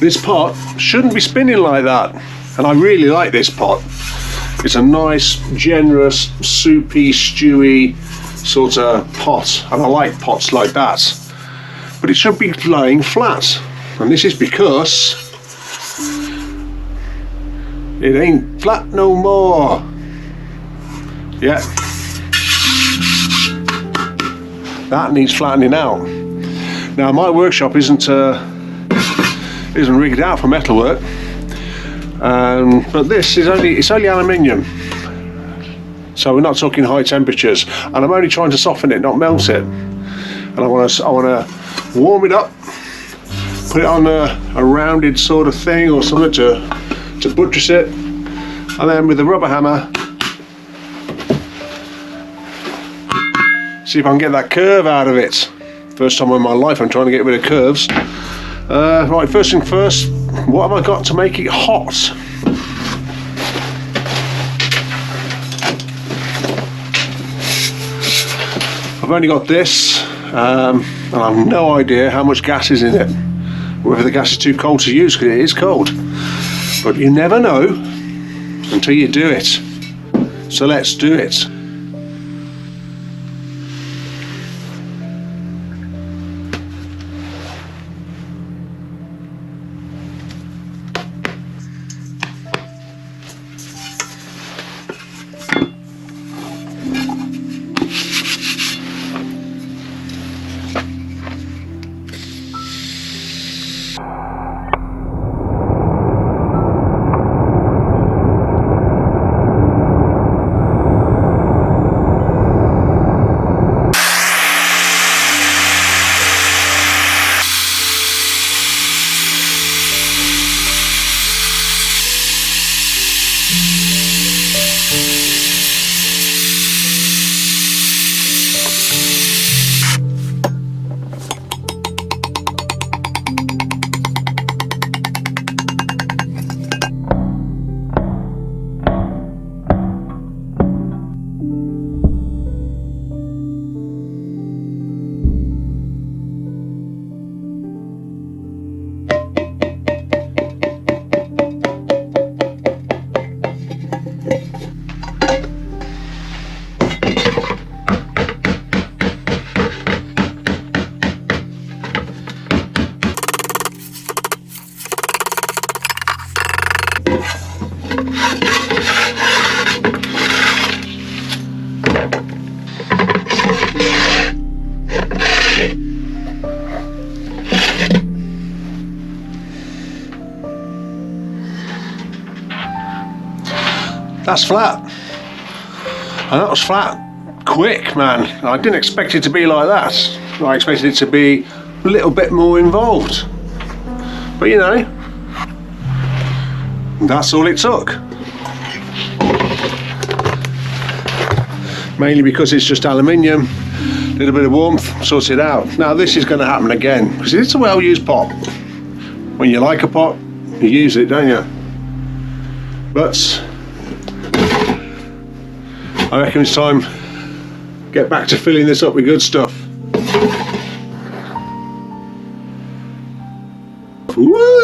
This pot shouldn't be spinning like that, and I really like this pot. It's a nice, generous, soupy, stewy sort of pot, and I like pots like that. But it should be laying flat, and this is because it ain't flat no more. Yeah, that needs flattening out. Now my workshop isn't rigged out for metalwork, but this is only aluminium, so we're not talking high temperatures, and I'm only trying to soften it, not melt it. And I want to warm it up, put it on a rounded sort of thing or something to buttress it, and then with the rubber hammer see if I can get that curve out of it. First time in my life I'm trying to get rid of curves. Right, first thing first, what have I got to make it hot? I've only got this, and I've no idea how much gas is in it, whether the gas is too cold to use, because it is cold, but you never know until you do it. So let's do it. That's flat, and that was flat quick, man. I didn't expect it to be like that. I expected it to be a little bit more involved, but you know, that's all it took. Mainly because it's just aluminium, a little bit of warmth, sorts it out. Now this is going to happen again, because it's a well-used pot. When you like a pot, you use it, don't you? But I reckon it's time to get back to filling this up with good stuff. Woo!